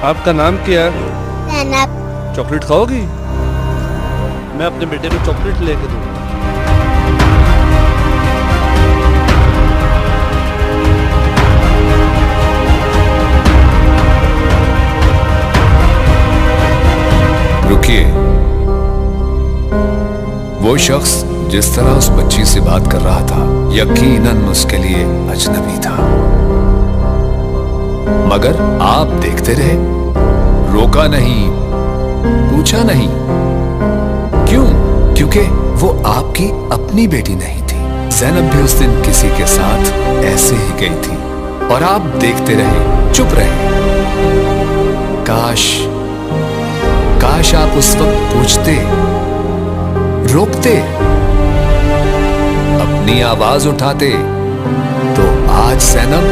आपका नाम क्या है? जैनब। चॉकलेट खाओगी? मैं अपने बेटे को चॉकलेट लेके दूंगा। रुकिए, वो शख्स जिस तरह उस बच्ची से बात कर रहा था यकीनन उसके लिए अजनबी था, मगर आप देखते रहे, रोका नहीं, पूछा नहीं। क्यों? क्योंकि वो आपकी अपनी बेटी नहीं थी। ज़ैनब भी उस दिन किसी के साथ ऐसे ही गई थी और आप देखते रहे, चुप रहे। काश आप उस वक्त पूछते, रोकते, अपनी आवाज उठाते, तो आज ज़ैनब